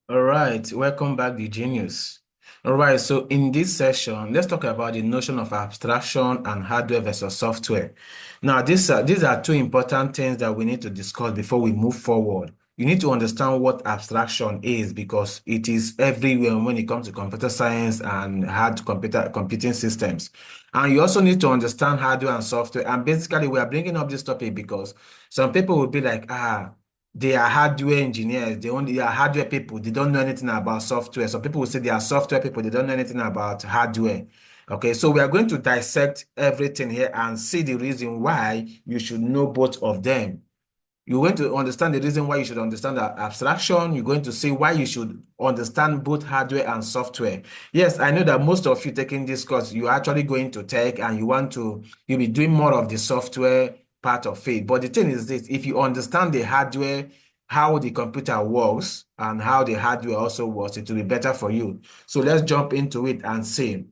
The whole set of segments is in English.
All right, welcome back, the genius. All right, so in this session, let's talk about the notion of abstraction and hardware versus software. Now, these are two important things that we need to discuss before we move forward. You need to understand what abstraction is because it is everywhere when it comes to computer science and hard computing systems. And you also need to understand hardware and software. And basically, we are bringing up this topic because some people will be like, they are hardware engineers. They are hardware people. They don't know anything about software. Some people will say they are software people. They don't know anything about hardware. Okay, so we are going to dissect everything here and see the reason why you should know both of them. You're going to understand the reason why you should understand abstraction. You're going to see why you should understand both hardware and software. Yes, I know that most of you taking this course, you're actually going to tech and you'll be doing more of the software part of it. But the thing is this, if you understand the hardware, how the computer works and how the hardware also works, it will be better for you. So let's jump into it and see.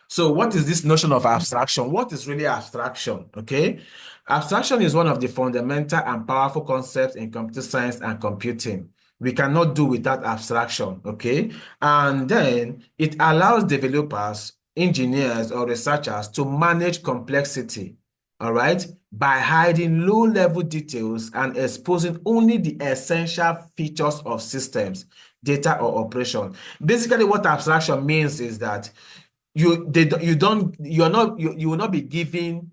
So what is this notion of abstraction? What is really abstraction? Okay. Abstraction is one of the fundamental and powerful concepts in computer science and computing. We cannot do without abstraction. Okay. And then it allows developers, engineers, or researchers to manage complexity. All right. By hiding low-level details and exposing only the essential features of systems, data, or operation. Basically, what abstraction means is that you will not be given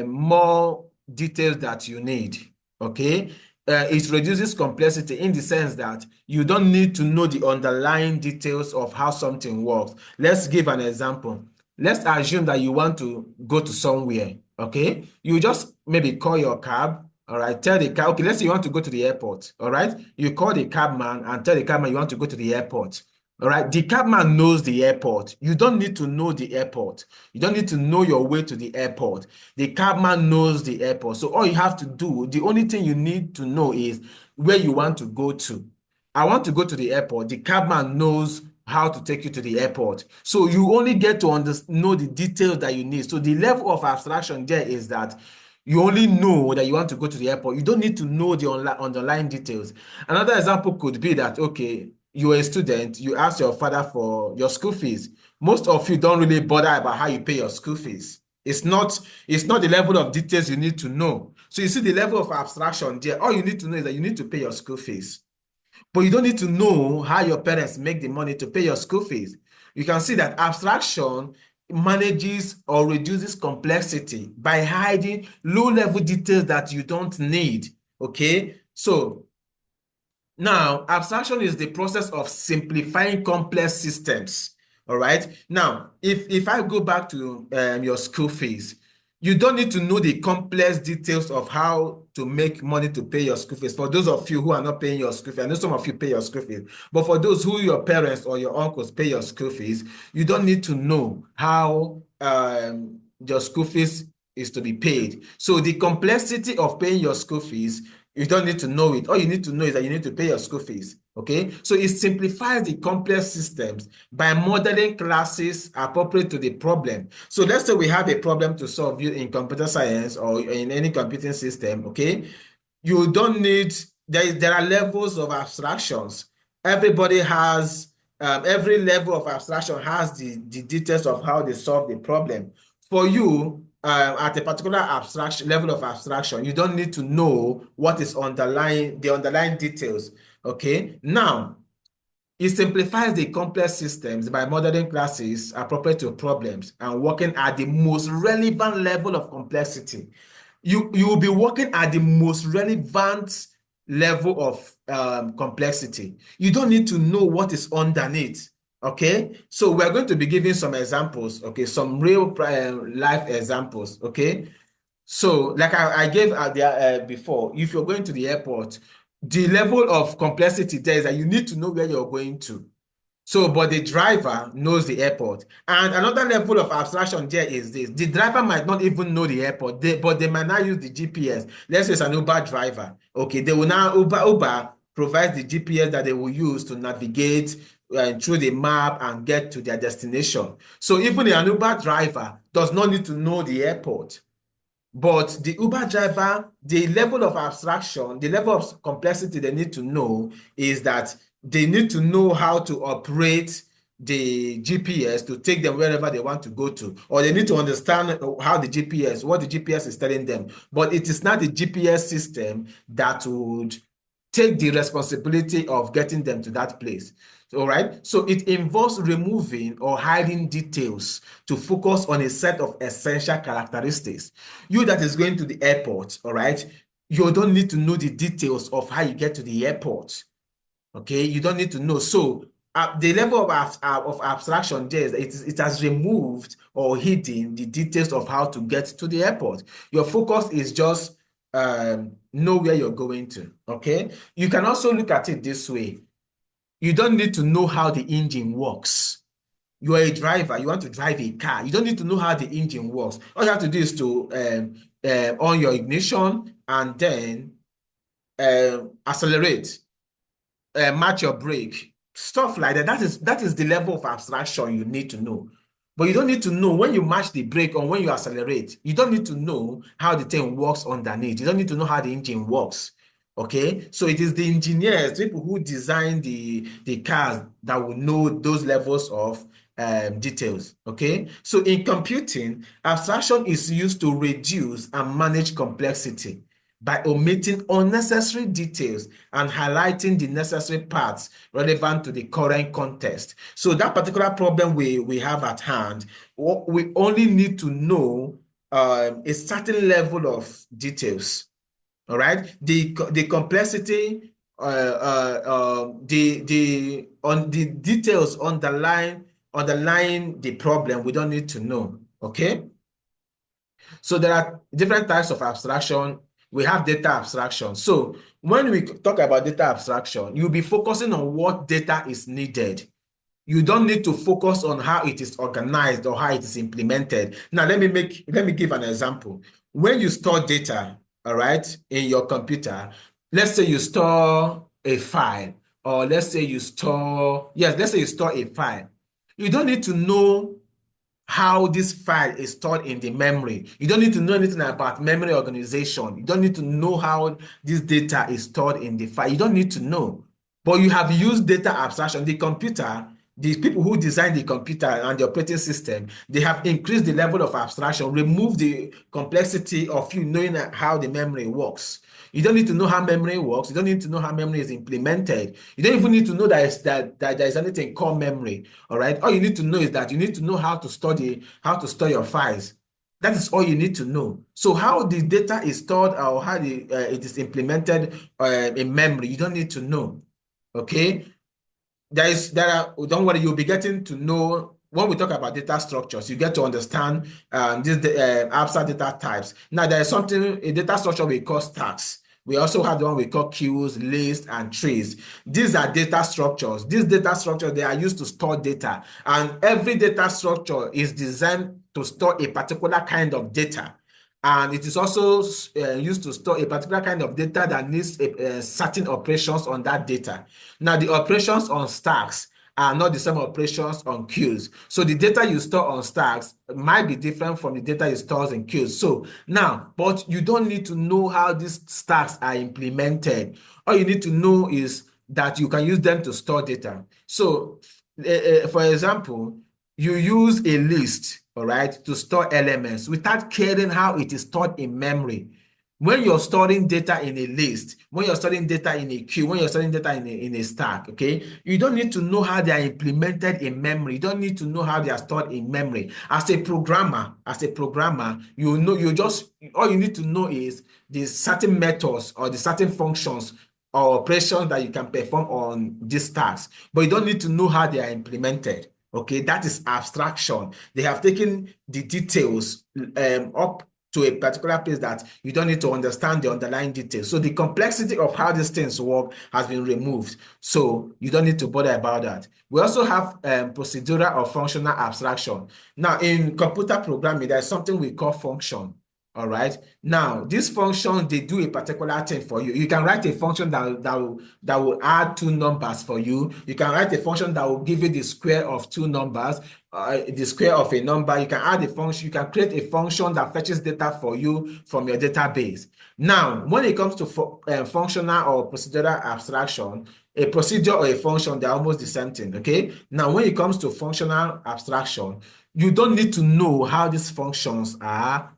more details that you need. Okay. It reduces complexity in the sense that you don't need to know the underlying details of how something works. Let's give an example. Let's assume that you want to go to somewhere. Okay, you just maybe call your cab. All right, tell the cab. Okay, let's say you want to go to the airport. All right, you call the cabman and tell the cabman you want to go to the airport. All right, the cabman knows the airport. You don't need to know the airport. You don't need to know your way to the airport. The cabman knows the airport. So all you have to do, the only thing you need to know is where you want to go to. I want to go to the airport. The cabman knows how to take you to the airport. So you only get to know the details that you need. So the level of abstraction there is that you only know that you want to go to the airport. You don't need to know the underlying details. Another example could be that, okay, you're a student, you ask your father for your school fees. Most of you don't really bother about how you pay your school fees. It's not the level of details you need to know. So you see the level of abstraction there. All you need to know is that you need to pay your school fees. But you don't need to know how your parents make the money to pay your school fees. You can see that abstraction manages or reduces complexity by hiding low-level details that you don't need. Okay, so now, abstraction is the process of simplifying complex systems. All right. Now, if I go back to your school fees, you don't need to know the complex details of how to make money to pay your school fees. For those of you who are not paying your school fees, I know some of you pay your school fees, but for those who your parents or your uncles pay your school fees, you don't need to know how your school fees is to be paid. So the complexity of paying your school fees, you don't need to know it. All you need to know is that you need to pay your school fees. Okay. So it simplifies the complex systems by modeling classes appropriate to the problem. So let's say we have a problem to solve in computer science or in any computing system. Okay. You don't need, there are levels of abstractions. Everybody has, every level of abstraction has the details of how they solve the problem. For you, at a particular abstraction level of abstraction, you don't need to know what is the underlying details. Okay. Now, it simplifies the complex systems by modeling classes appropriate to problems and working at the most relevant level of complexity. You will be working at the most relevant level of complexity. You don't need to know what is underneath. Okay, so we're going to be giving some examples. Okay, some real life examples. Okay, so like I gave there before, if you're going to the airport, the level of complexity there is that you need to know where you're going to. So, but the driver knows the airport. And another level of abstraction there is this. The driver might not even know the airport, but they might not use the GPS. Let's say it's an Uber driver. Okay, they will now, Uber provides the GPS that they will use to navigate through the map and get to their destination. So even an Uber driver does not need to know the airport. But the Uber driver, the level of abstraction, the level of complexity they need to know is that they need to know how to operate the GPS to take them wherever they want to go to, or they need to understand how what the GPS is telling them. But it is not the GPS system that would take the responsibility of getting them to that place. All right. So it involves removing or hiding details to focus on a set of essential characteristics. You that is going to the airport, all right, you don't need to know the details of how you get to the airport. Okay, you don't need to know. So the level of abstraction there is it has removed or hidden the details of how to get to the airport. Your focus is just know where you're going to. Okay, you can also look at it this way. You don't need to know how the engine works. You are a driver, you want to drive a car. You don't need to know how the engine works. All you have to do is to on your ignition and then accelerate, match your brake, stuff like that. That is the level of abstraction you need to know. But you don't need to know when you match the brake or when you accelerate. You don't need to know how the thing works underneath. You don't need to know how the engine works. Okay, so it is the engineers, people who design the cars, that will know those levels of details. Okay, so in computing, abstraction is used to reduce and manage complexity by omitting unnecessary details and highlighting the necessary parts relevant to the current context. So that particular problem we have at hand, we only need to know a certain level of details. All right, the complexity, the details underlying the problem, we don't need to know. Okay. So there are different types of abstraction. We have data abstraction. So when we talk about data abstraction, you'll be focusing on what data is needed. You don't need to focus on how it is organized or how it is implemented. Now, let me give an example. When you store data, all right, in your computer, let's say you store a file, or let's say you store a file. You don't need to know how this file is stored in the memory. You don't need to know anything about memory organization. You don't need to know how this data is stored in the file. You don't need to know. But you have used data abstraction. The computer, the people who design the computer and the operating system, they have increased the level of abstraction, removed the complexity of you knowing how the memory works. You don't need to know how memory works. You don't need to know how memory is implemented. You don't even need to know that there is anything called memory. All right. All you need to know is that you need to know how to store your files. That is all you need to know. So how the data is stored or how it is implemented in memory, you don't need to know. Okay. Don't worry, you'll be getting to know when we talk about data structures, you get to understand these abstract data types. Now, there is a data structure we call stacks. We also have the one we call queues, lists, and trees. These are data structures. These data structures, they are used to store data. And every data structure is designed to store a particular kind of data. And it is also used to store a particular kind of data that needs certain operations on that data. Now, the operations on stacks are not the same operations on queues. So the data you store on stacks might be different from the data you store in queues. So now, but you don't need to know how these stacks are implemented. All you need to know is that you can use them to store data. So, for example, you use a list, all right, to store elements without caring how it is stored in memory. When you're storing data in a list, when you're storing data in a queue, when you're storing data in a stack, okay, you don't need to know how they are implemented in memory. You don't need to know how they are stored in memory. As a programmer, you know, all you need to know is the certain methods or the certain functions or operations that you can perform on these stacks, but you don't need to know how they are implemented. Okay, that is abstraction. They have taken the details up to a particular place that you don't need to understand the underlying details. So the complexity of how these things work has been removed. So you don't need to bother about that. We also have procedural or functional abstraction. Now, in computer programming, there's something we call function. All right. Now, these functions, they do a particular thing for you. You can write a function that will add two numbers for you. You can write a function that will give you the square of two numbers, the square of a number. You can add a function. You can create a function that fetches data for you from your database. Now, when it comes to functional or procedural abstraction, a procedure or a function, they're almost the same thing. Okay. Now, when it comes to functional abstraction, you don't need to know how these functions are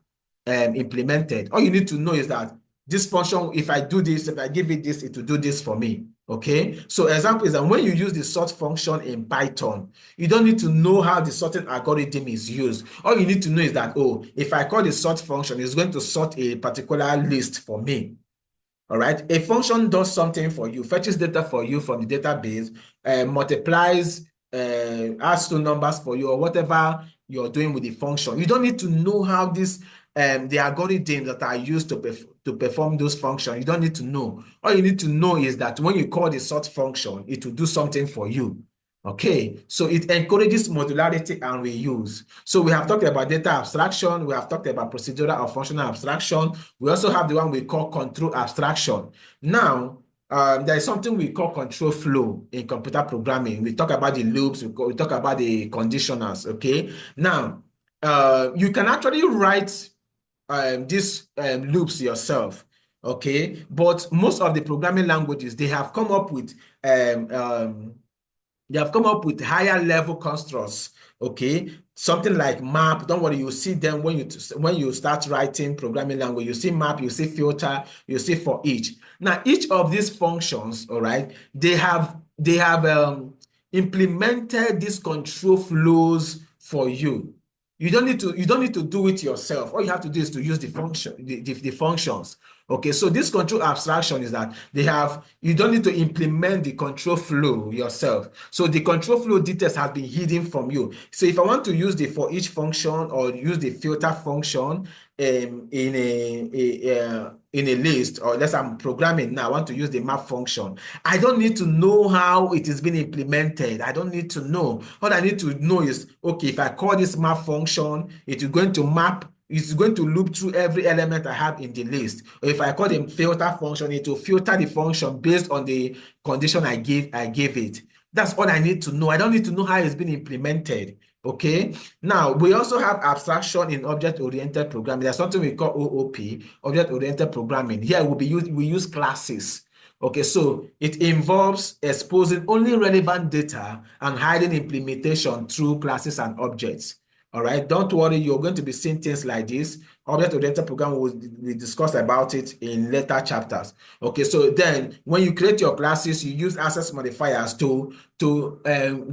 implemented. All you need to know is that this function, if I do this, if I give it this, it will do this for me. Okay. So example is that when you use the sort function in Python, you don't need to know how the sorting algorithm is used. All you need to know is that, oh, if I call the sort function, it's going to sort a particular list for me. All right. A function does something for you, fetches data for you from the database, multiplies, adds two numbers for you, or whatever you're doing with the function. You don't need to know how this the algorithms that are used to perform those functions. You don't need to know. All you need to know is that when you call the sort function, it will do something for you. Okay, so it encourages modularity and reuse. So we have talked about data abstraction, we have talked about procedural or functional abstraction. We also have the one we call control abstraction. Now, there is something we call control flow in computer programming. We talk about the loops, we talk about the conditionals, okay? Now, you can actually write these loops yourself, okay? But most of the programming languages, they have come up with higher level constructs, okay? Something like map. Don't worry, you see them when you start writing programming language. You see map, you see filter, you see for each. Now, each of these functions, all right, they have implemented these control flows for you. You don't need to do it yourself. All you have to do is to use the functions. Okay, so this control abstraction is that you don't need to implement the control flow yourself. So the control flow details have been hidden from you. So if I want to use the for each function or use the filter function in a list, or let's say I'm programming now, I want to use the map function. I don't need to know how it is being implemented. I don't need to know. All I need to know is, okay, if I call this map function, it is going to map. It's going to loop through every element I have in the list. Or if I call the filter function, it will filter the function based on the condition I gave it. That's all I need to know. I don't need to know how it's been implemented. Okay. Now, we also have abstraction in object-oriented programming. There's something we call OOP, object-oriented programming. Here we use classes. Okay, so it involves exposing only relevant data and hiding implementation through classes and objects. All right, don't worry, you're going to be seeing things like this. Object-oriented programming, we discuss about it in later chapters. Okay, so then when you create your classes, you use access modifiers to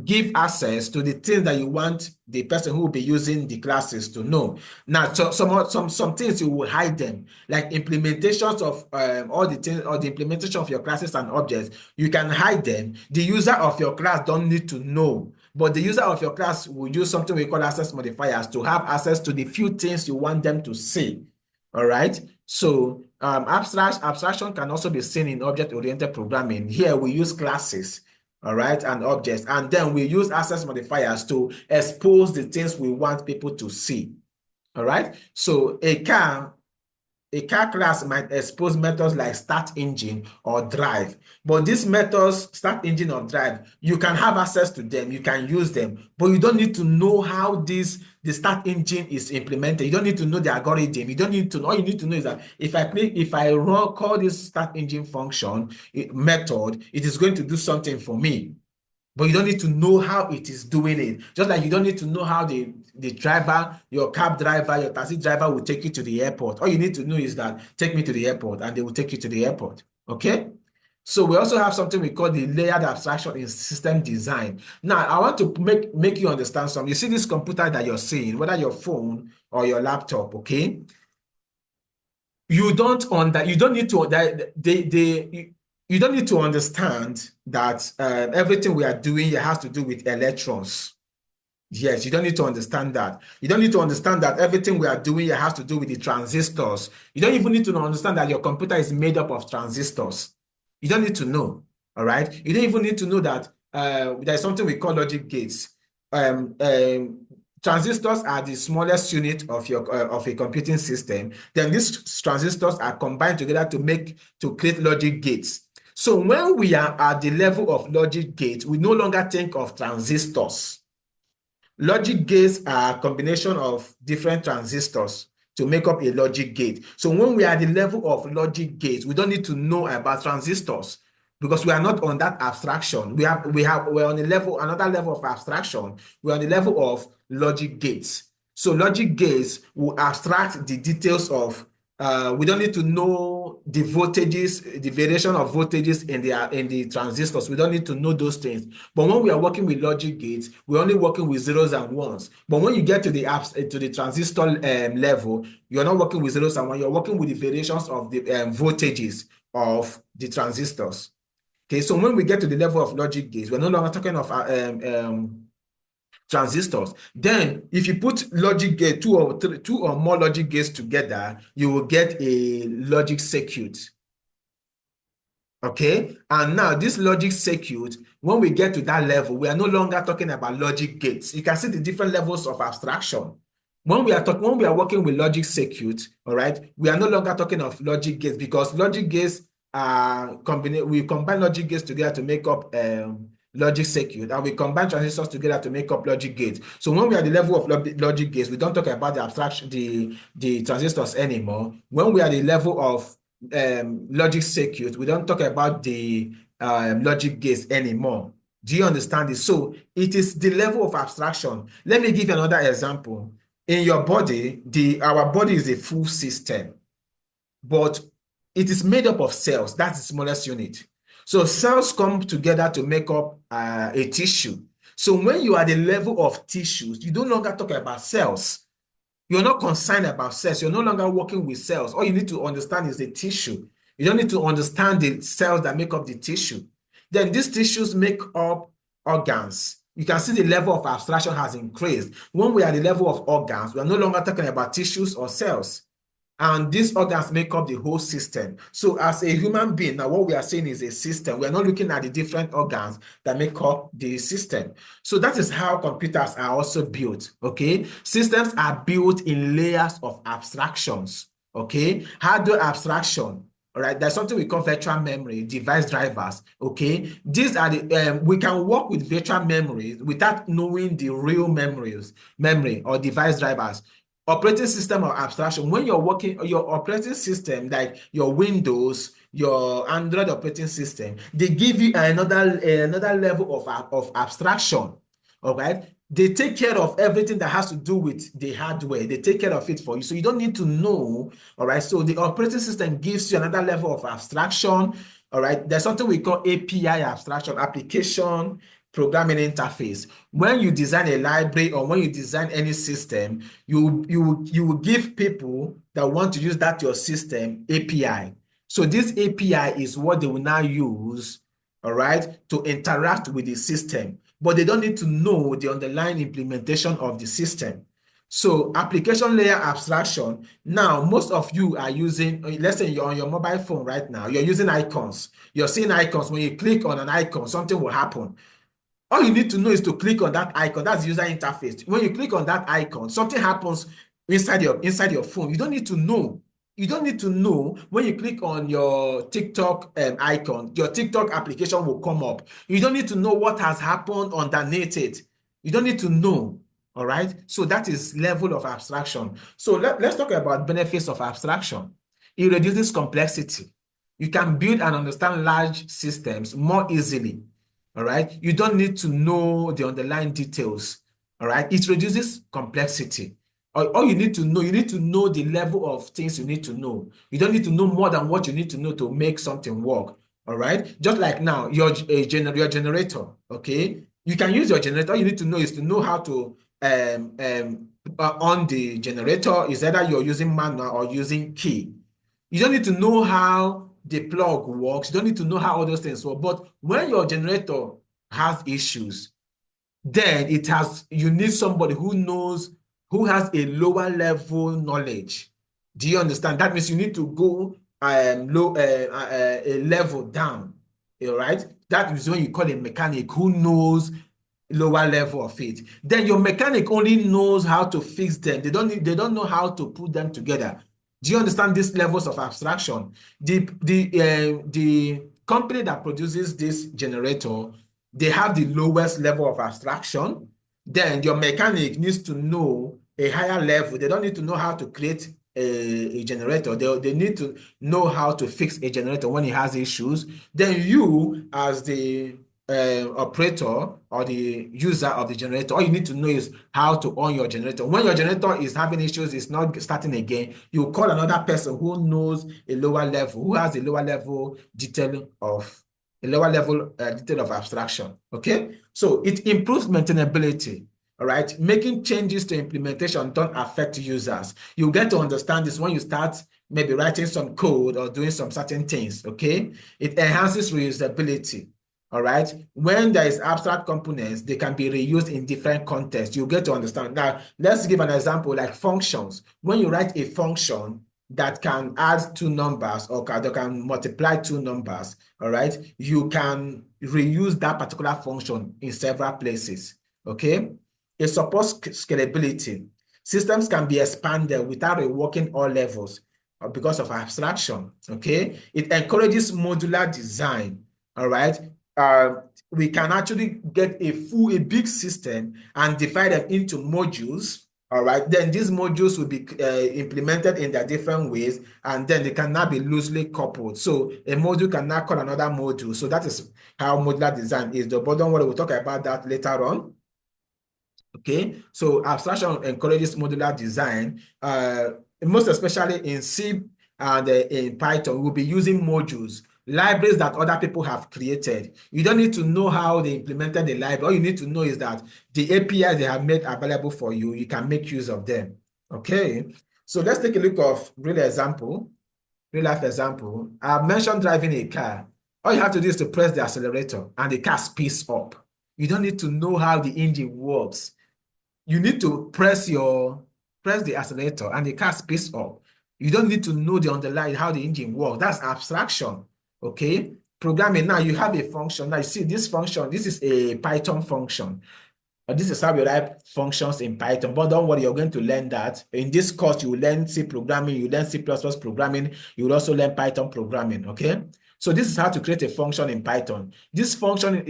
give access to the things that you want the person who will be using the classes to know. Now, so some things you will hide them, like implementations of all the things, or the implementation of your classes and objects. You can hide them. The user of your class don't need to know. But the user of your class will use something we call access modifiers to have access to the few things you want them to see. All right. So abstraction can also be seen in object-oriented programming. Here we use classes, all right, and objects, and then we use access modifiers to expose the things we want people to see. All right. So a car class might expose methods like start engine or drive. But these methods, start engine or drive, you can have access to them, you can use them, but you don't need to know how the start engine is implemented. You don't need to know the algorithm. You don't need to know. All you need to know is that if I call this start engine function method, it is going to do something for me. But you don't need to know how it is doing it. Just like you don't need to know how the driver, your cab driver, your taxi driver will take you to the airport. All you need to know is that take me to the airport, and they will take you to the airport. Okay? So we also have something we call the layered abstraction in system design. Now, I want to make you understand something. You see this computer that you're seeing, whether your phone or your laptop, okay? You don't need to you don't need to understand that everything we are doing here has to do with electrons. Yes, you don't need to understand that. You don't need to understand that everything we are doing here has to do with the transistors. You don't even need to understand that your computer is made up of transistors. You don't need to know, all right? You don't even need to know that there's something we call logic gates. transistors are the smallest unit of your of a computing system. Then these transistors are combined together to create logic gates. So when we are at the level of logic gates, we no longer think of transistors. Logic gates are a combination of different transistors to make up a logic gate. So when we are at the level of logic gates, we don't need to know about transistors because we are not on that abstraction. We're on a level, another level of abstraction. We're on the level of logic gates. So logic gates will abstract the details of we don't need to know the voltages, the variation of voltages in the transistors. We don't need to know those things. But when we are working with logic gates, we're only working with zeros and ones. But when you get to the transistor level, you're not working with zeros and ones. You're working with the variations of the voltages of the transistors. Okay, so when we get to the level of logic gates, we're no longer talking of transistors. Then if you put logic gate, two or more logic gates together, you will get a logic circuit. Okay, and now this logic circuit, when we get to that level, we are no longer talking about logic gates. You can see the different levels of abstraction. When we are working with logic circuit, all right, we are no longer talking of logic gates because logic gates are we combine logic gates together to make up logic circuit, and we combine transistors together to make up logic gates. So when we are at the level of logic gates, we don't talk about the abstraction, the transistors anymore. When we are at the level of logic circuit, we don't talk about the logic gates anymore. Do you understand this? So it is the level of abstraction. Let me give you another example. In your body, our body is a full system, but it is made up of cells. That's the smallest unit. So cells come together to make up a tissue. So when you are at the level of tissues, you no longer talk about cells. You're not concerned about cells. You're no longer working with cells. All you need to understand is the tissue. You don't need to understand the cells that make up the tissue. Then these tissues make up organs. You can see the level of abstraction has increased. When we are at the level of organs, we are no longer talking about tissues or cells. And these organs make up the whole system. So as a human being, now what we are saying is a system. We are not looking at the different organs that make up the system. So that is how computers are also built, okay? Systems are built in layers of abstractions, okay? Hardware abstraction, all right? There's something we call virtual memory, device drivers, okay? These are the, we can work with virtual memories without knowing the real memory or device drivers. Operating system of abstraction, when you're working your operating system, like your Windows, your Android operating system, they give you another level of abstraction. All right, they take care of everything that has to do with the hardware. They take care of it for you, so you don't need to know. All right, so the operating system gives you another level of abstraction. All right, there's something we call API abstraction, application programming interface. When you design a library or when you design any system, you will give people that want to use that your system API. So this API is what they will now use, all right, to interact with the system. But they don't need to know the underlying implementation of the system. So application layer abstraction. Now, most of you are using, let's say you're on your mobile phone right now, you're using icons. You're seeing icons. When you click on an icon, something will happen. All you need to know is to click on that icon. That's the user interface. When you click on that icon, something happens inside your phone. You don't need to know. You don't need to know when you click on your TikTok icon, your TikTok application will come up. You don't need to know what has happened underneath it. You don't need to know. All right. So that is level of abstraction. So let's talk about benefits of abstraction. It reduces complexity. You can build and understand large systems more easily. All right. You don't need to know the underlying details. All right. It reduces complexity. All you need to know the level of things you need to know. You don't need to know more than what you need to know to make something work. All right. Just like now, your generator. Okay. You can use your generator. All you need to know is to know how to on the generator. Is either you're using manual or using key. You don't need to know how the plug works. You don't need to know how all those things work. But when your generator has issues, then you need somebody who has a lower level knowledge. Do you understand? That means you need to go a level down. All right? That is when you call a mechanic who knows lower level of it. Then your mechanic only knows how to fix them. They don't know how to put them together. Do you understand these levels of abstraction? The company that produces this generator, they have the lowest level of abstraction. Then your mechanic needs to know a higher level. They don't need to know how to create a generator. They need to know how to fix a generator when it has issues. Then you, as the operator or the user of the generator, all you need to know is how to on your generator. When your generator is having issues, it's not starting again, you call another person who knows a lower level, who has a lower level detail of abstraction. Okay, so it improves maintainability. All right, making changes to implementation don't affect users. You get to understand this when you start maybe writing some code or doing some certain things. Okay, it enhances reusability. All right, when there is abstract components, they can be reused in different contexts. You get to understand. Now, let's give an example like functions. When you write a function that can add two numbers or that can multiply two numbers, all right, you can reuse that particular function in several places. Okay, it supports scalability. Systems can be expanded without reworking all levels because of abstraction. Okay, it encourages modular design. All right, we can actually get a big system and divide them into modules. All right, then these modules will be implemented in their different ways, and then they can now be loosely coupled. So a module can now call another module. So that is how modular design is. The bottom one, we'll talk about that later on. Okay, so abstraction encourages modular design, most especially in C and in Python. We'll be using modules, libraries that other people have created. You don't need to know how they implemented the library. All you need to know is that the APIs they have made available for you, you can make use of them. Okay, so let's take a look of real life example. I've mentioned driving a car. All you have to do is to press the accelerator and the car speeds up. You don't need to know how the engine works. You need to press the accelerator and the car speeds up. You don't need to know the underlying how the engine works. That's abstraction. Okay. Programming, now you have a function. Now you see this function, this is a Python function. This is how we write functions in Python, but don't worry, you're going to learn that. In this course, you will learn C programming, you learn C++ programming, you will also learn Python programming, okay? So this is how to create a function in Python. This function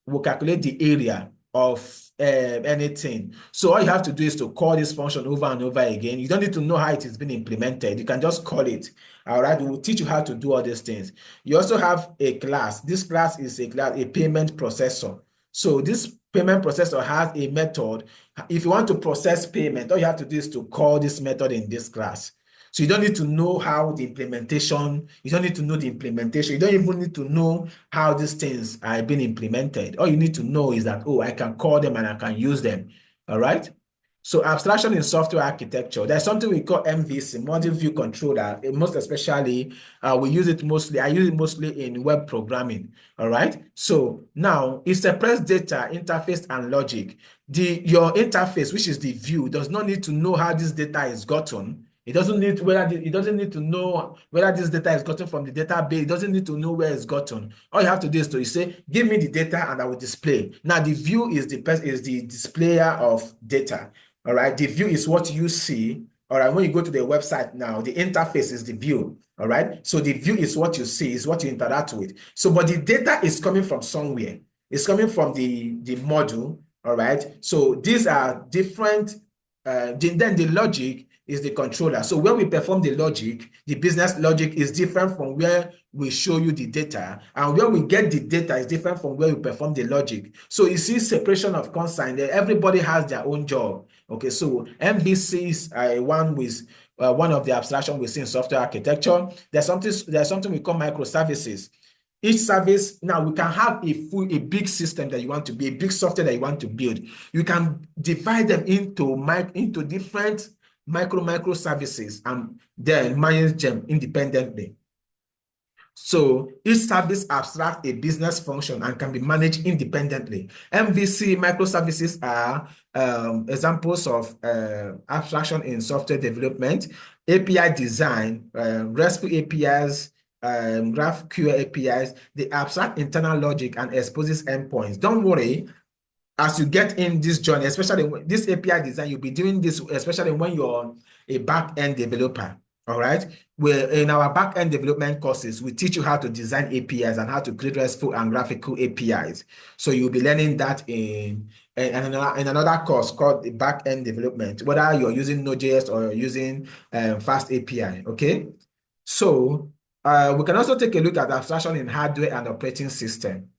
will calculate the area of anything. So all you have to do is to call this function over and over again. You don't need to know how it is being implemented. You can just call it. All right, we will teach you how to do all these things. You also have a class. This class is a payment processor. So this payment processor has a method. If you want to process payment, all you have to do is to call this method in this class. So you don't need to know how the implementation, you don't need to know the implementation. You don't even need to know how these things are being implemented. All you need to know is that, oh, I can call them and I can use them. All right. So abstraction in software architecture, there's something we call MVC, Model View Controller. Most especially, we use it mostly, I use it mostly in web programming. All right. So now it separates data, interface, and logic. Your interface, which is the view, does not need to know how this data is gotten. It doesn't need to know whether this data is gotten from the database. It doesn't need to know where it's gotten. All you have to do is to say, give me the data and I will display. Now the view is the displayer of data. All right, the view is what you see. All right, when you go to the website now, the interface is the view. All right, so the view is what you see, is what you interact with. So, but the data is coming from somewhere. It's coming from the module. All right, so these are different. Then the logic is the controller. So when we perform the logic, the business logic is different from where we show you the data, and where we get the data is different from where we perform the logic. So you see separation of concern there. Everybody has their own job. Okay, so MVCs are one of the abstraction we see in software architecture. There's something we call microservices. Each service, now we can have a big system that you want to be, a big software that you want to build. You can divide them into different micro services and then manage them independently. So each service abstracts a business function and can be managed independently. MVC microservices are examples of abstraction in software development, API design, RESTful APIs, GraphQL APIs. They abstract internal logic and exposes endpoints. Don't worry, as you get in this journey, especially this API design, you'll be doing this, especially when you're a back-end developer. All right. Where in our back-end development courses, we teach you how to design APIs and how to create RESTful and graphical APIs. So you'll be learning that in another course called the back-end development, whether you're using Node.js or you're using Fast API. Okay. So we can also take a look at abstraction in hardware and operating system.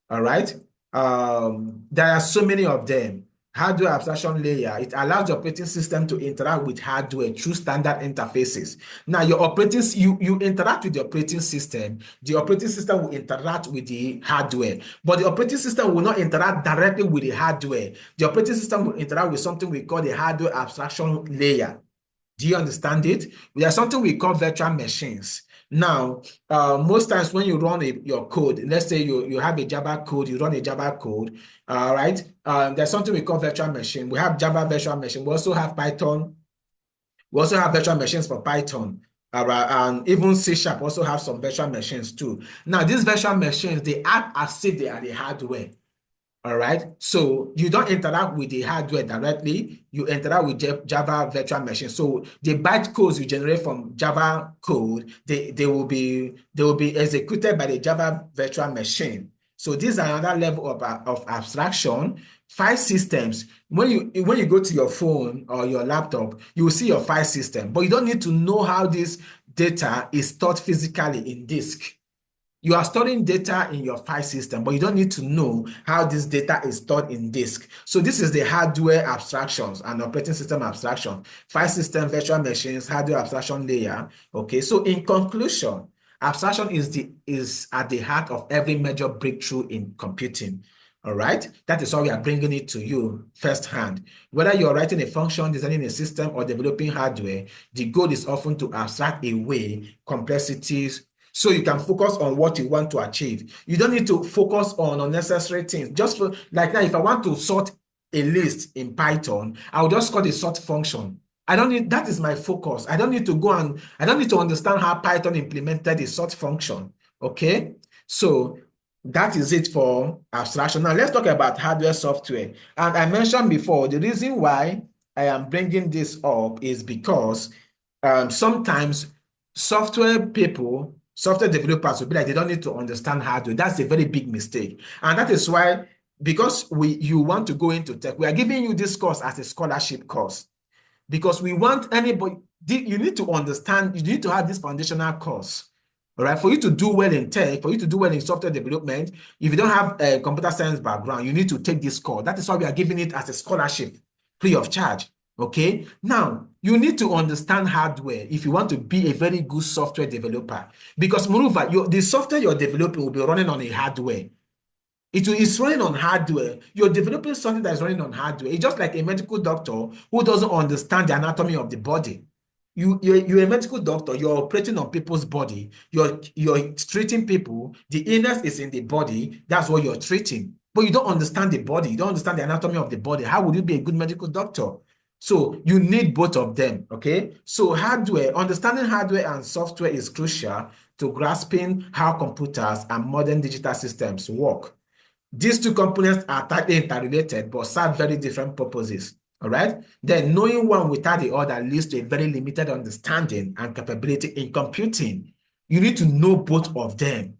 All right. There are so many of them. Hardware abstraction layer, it allows the operating system to interact with hardware through standard interfaces. Now, you interact with the operating system will interact with the hardware, but the operating system will not interact directly with the hardware. The operating system will interact with something we call the hardware abstraction layer. Do you understand it? There's something we call virtual machines. Now, most times when you run your code, let's say you have a Java code, you run a Java code, all right? There's something we call virtual machine. We have Java virtual machine. We also have Python. We also have virtual machines for Python. And even C# also have some virtual machines too. Now, these virtual machines, they act as if they are the hardware. All right. So you don't interact with the hardware directly. You interact with Java virtual machine. So the bytecodes you generate from Java code, they will be executed by the Java virtual machine. So this is another level of abstraction. File systems. When you go to your phone or your laptop, you will see your file system, but you don't need to know how this data is stored physically in disk. You are storing data in your file system, but you don't need to know how this data is stored in disk. So this is the hardware abstractions and operating system abstraction. File system, virtual machines, hardware abstraction layer. Okay, so in conclusion, abstraction is at the heart of every major breakthrough in computing. All right, that is why we are bringing it to you firsthand. Whether you're writing a function, designing a system, or developing hardware, the goal is often to abstract away complexities so you can focus on what you want to achieve. You don't need to focus on unnecessary things. Just for, like now, if I want to sort a list in Python, I'll just call the sort function. That is my focus. I don't need to understand how Python implemented the sort function. Okay? So that is it for abstraction. Now let's talk about hardware software. And I mentioned before, the reason why I am bringing this up is because sometimes software developers will be like, they don't need to understand hardware. That's a very big mistake. And that is why, because you want to go into tech, we are giving you this course as a scholarship course. Because we want anybody, you need to understand, you need to have this foundational course. All right, for you to do well in tech, for you to do well in software development, if you don't have a computer science background, you need to take this course. That is why we are giving it as a scholarship, free of charge. Okay, now you need to understand hardware if you want to be a very good software developer. Because moreover, the software you're developing will be running on a hardware. It's running on hardware. You're developing something that's running on hardware. It's just like a medical doctor who doesn't understand the anatomy of the body. You're a medical doctor, you're operating on people's body, you're treating people, the illness is in the body, that's what you're treating. But you don't understand the body, you don't understand the anatomy of the body. How would you be a good medical doctor? So you need both of them, okay? So understanding hardware and software is crucial to grasping how computers and modern digital systems work. These two components are tightly interrelated but serve very different purposes. All right. Then knowing one without the other leads to a very limited understanding and capability in computing. You need to know both of them.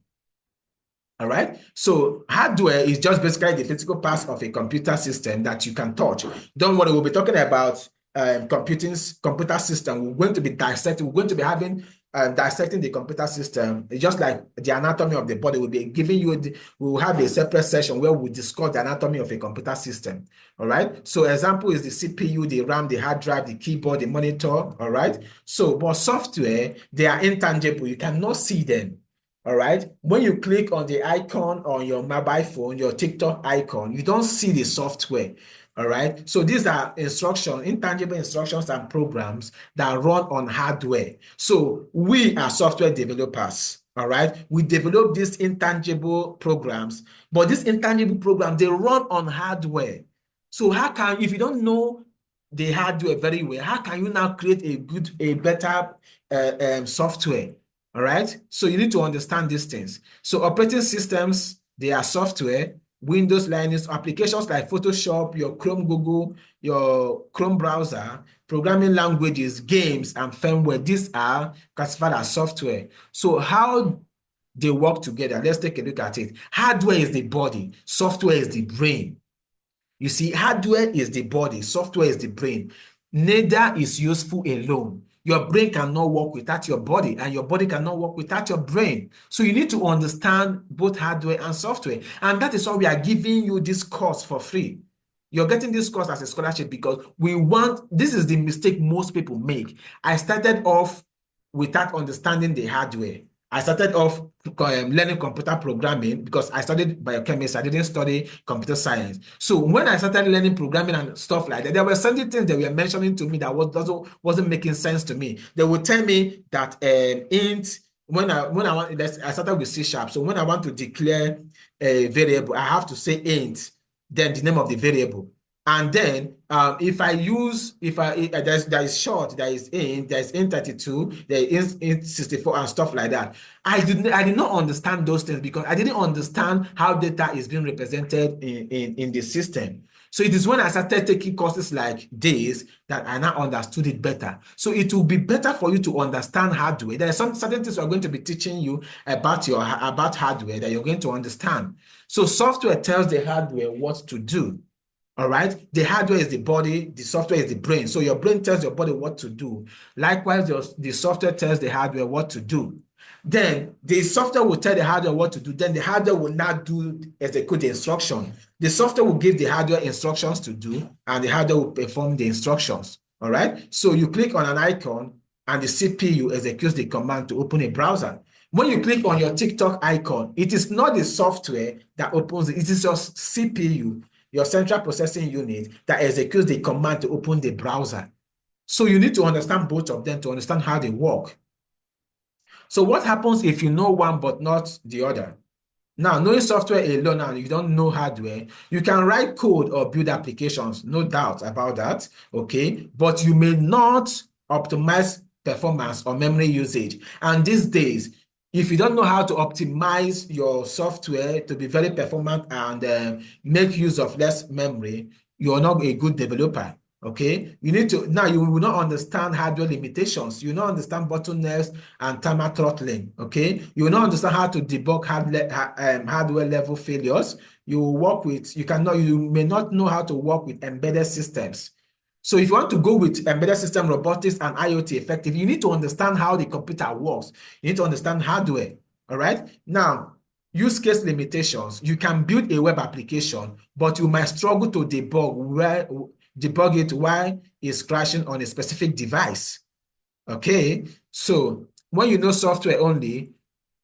All right. So hardware is just basically the physical parts of a computer system that you can touch. Don't worry, we'll be talking about computer system. We're going to be dissecting. We're going to be having dissecting the computer system. It's just like the anatomy of the body. We'll be giving you. We will have a separate session where we discuss the anatomy of a computer system. All right. So example is the CPU, the RAM, the hard drive, the keyboard, the monitor. All right. So, but software, they are intangible. You cannot see them. All right. When you click on the icon on your mobile phone, your TikTok icon, you don't see the software. All right. So these are intangible instructions and programs that run on hardware. So we are software developers. All right. We develop these intangible programs, but these intangible programs, they run on hardware. So if you don't know the hardware very well, how can you now create a better software? All right. So you need to understand these things. So operating systems, they are software. Windows, Linux, applications like Photoshop, your Chrome, Google, your Chrome browser, programming languages, games, and firmware. These are classified as software. So how they work together? Let's take a look at it. Hardware is the body, software is the brain. You see, hardware is the body, software is the brain. Neither is useful alone. Your brain cannot work without your body, and your body cannot work without your brain. So you need to understand both hardware and software. And that is why we are giving you this course for free. You're getting this course as a scholarship because we want, this is the mistake most people make. I started off without understanding the hardware. I started off learning computer programming because I studied biochemistry. I didn't study computer science. So when I started learning programming and stuff like that, there were certain things they were mentioning to me that wasn't making sense to me. They would tell me that int when I want, I started with C sharp. So when I want to declare a variable, I have to say int, then the name of the variable. And then if I use, there is short, there is int32, there is int64 and stuff like that. I did not understand those things because I didn't understand how data is being represented in the system. So it is when I started taking courses like this that I now understood it better. So it will be better for you to understand hardware. There are some certain things we're going to be teaching you about hardware that you're going to understand. So software tells the hardware what to do. All right. The hardware is the body, the software is the brain. So your brain tells your body what to do. Likewise, the software tells the hardware what to do. Then the software will tell the hardware what to do. Then the hardware will not execute the instruction. The software will give the hardware instructions to do, and the hardware will perform the instructions. All right. So you click on an icon, and the CPU executes the command to open a browser. When you click on your TikTok icon, it is not the software that opens it. It is your CPU, your central processing unit, that executes the command to open the browser. So you need to understand both of them to understand how they work. So what happens if you know one but not the other? Now, knowing software alone and you don't know hardware, you can write code or build applications, no doubt about that, okay? But you may not optimize performance or memory usage. And these days, if you don't know how to optimize your software to be very performant and make use of less memory, you're not a good developer. Okay, you need to, now you will not understand hardware limitations. You will not understand bottlenecks and timer throttling. Okay, you will not understand how to debug hardware level failures. You may not know how to work with embedded systems. So if you want to go with embedded system robotics and IoT effective, you need to understand how the computer works. You need to understand hardware. All right. Now, use case limitations. You can build a web application, but you might struggle to debug it while it's crashing on a specific device. Okay, so when you know software only,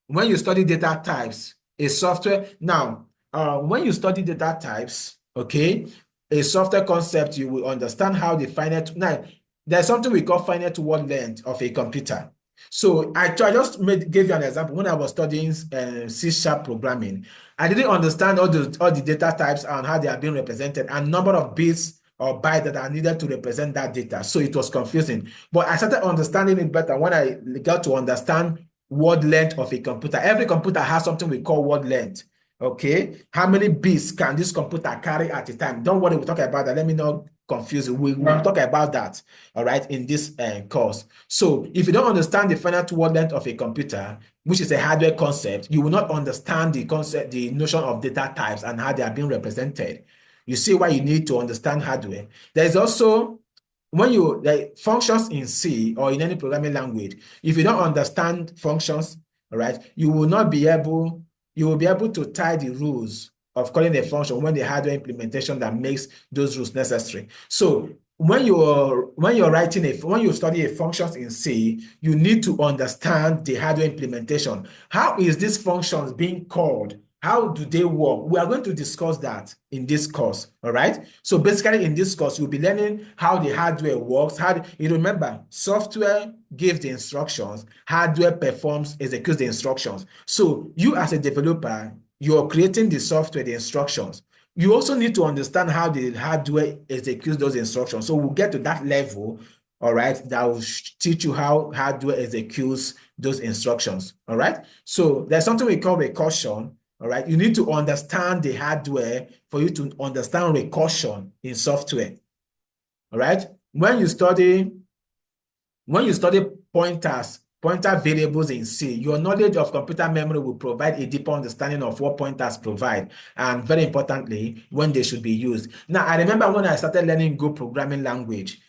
when you study data types, a software, now, when you study data types, okay, a software concept, you will understand how the finite, now, there's something we call finite word length of a computer. So I just gave you an example. When I was studying C# programming, I didn't understand all the data types and how they are being represented and number of bits or bytes that are needed to represent that data. So it was confusing. But I started understanding it better when I got to understand word length of a computer. Every computer has something we call word length. Okay, how many bits can this computer carry at a time? Don't worry, we'll talk about that. Let me not confuse you. We'll talk about that, all right, in this course. So if you don't understand the finite word length of a computer, which is a hardware concept, you will not understand the concept, the notion of data types and how they are being represented. You see why you need to understand hardware. There is also, when you like functions in C or in any programming language, if you don't understand functions, all right, you will be able to tie the rules of calling a function when the hardware implementation that makes those rules necessary. So when you study a functions in C, you need to understand the hardware implementation. How is this functions being called? How do they work? We are going to discuss that in this course, all right? So basically in this course, you'll be learning how the hardware works. You remember, software gives the instructions, hardware executes the instructions. So you as a developer, you're creating the software, the instructions. You also need to understand how the hardware executes those instructions. So we'll get to that level, all right, that will teach you how hardware executes those instructions, all right? So there's something we call recursion. All right. You need to understand the hardware for you to understand recursion in software. All right. When you study pointer variables in C, your knowledge of computer memory will provide a deeper understanding of what pointers provide, and very importantly, when they should be used. Now, I remember when I started learning Go programming language,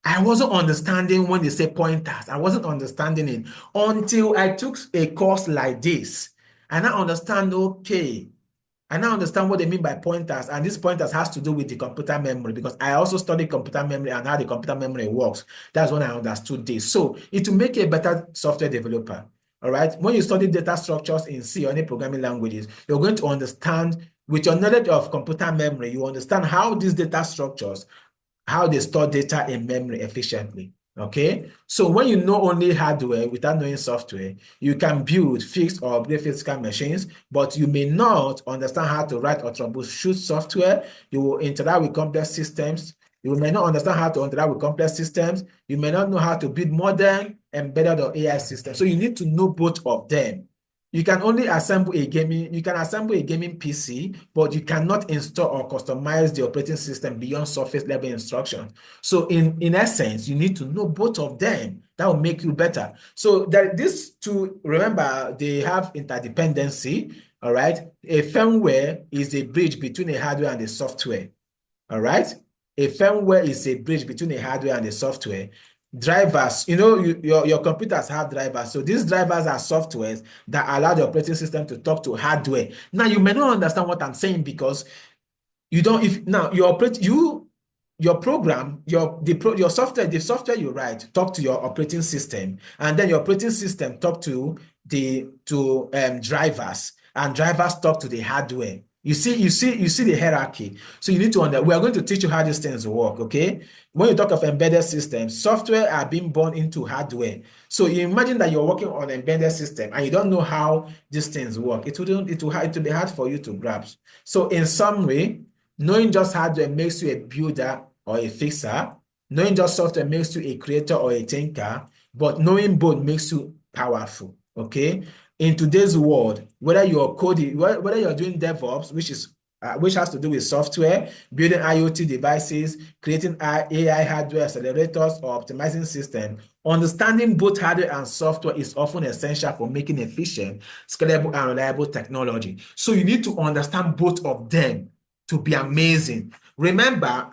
I wasn't understanding when they say pointers. I wasn't understanding it until I took a course like this. And I understand, okay, I now understand what they mean by pointers, and these pointers has to do with the computer memory, because I also studied computer memory and how the computer memory works. That's when I understood this. So it will make you a better software developer. All right. When you study data structures in C or any programming languages, you're going to understand, with your knowledge of computer memory, you understand how these data structures, how they store data in memory efficiently. Okay, so when you know only hardware without knowing software, you can build, fix, or upgrade physical machines, but you may not understand how to write or troubleshoot software. You will interact with complex systems. You may not understand how to interact with complex systems. You may not know how to build modern, embedded, or AI systems. So you need to know both of them. You can assemble a gaming PC, but you cannot install or customize the operating system beyond surface level instructions. So in essence, you need to know both of them. That will make you better. So these two, remember, they have interdependency. All right. A firmware is a bridge between a hardware and a software. All right. A firmware is a bridge between a hardware and a software. Drivers, your computers have drivers. So these drivers are softwares that allow the operating system to talk to hardware. Now, you may not understand what I'm saying, because you don't, if now your program, your software, the software you write talk to your operating system, and then your operating system talk to drivers, and drivers talk to the hardware. You see the hierarchy. So you need to we are going to teach you how these things work, okay? When you talk of embedded systems, software are being born into hardware. So you imagine that you're working on an embedded system and you don't know how these things work. It will be hard for you to grasp. So in summary, knowing just hardware makes you a builder or a fixer. Knowing just software makes you a creator or a thinker. But knowing both makes you powerful. Okay. In today's world, whether you're coding, whether you're doing DevOps, which has to do with software, building IoT devices, creating AI hardware accelerators, or optimizing systems, understanding both hardware and software is often essential for making efficient, scalable, and reliable technology. So you need to understand both of them to be amazing. Remember,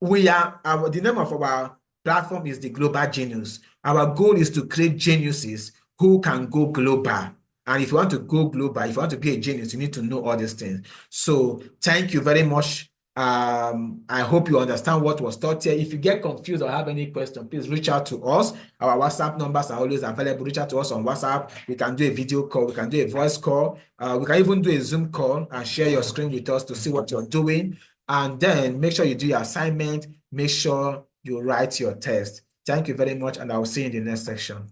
the name of our platform is the Global Genius. Our goal is to create geniuses who can go global. And if you want to go global, if you want to be a genius, you need to know all these things. So thank you very much. I hope you understand what was taught here. If you get confused or have any question, please reach out to us. Our WhatsApp numbers are always available. Reach out to us on WhatsApp. We can do a video call. We can do a voice call. We can even do a Zoom call and share your screen with us to see what you're doing. And then make sure you do your assignment. Make sure you write your test. Thank you very much, and I will see you in the next section.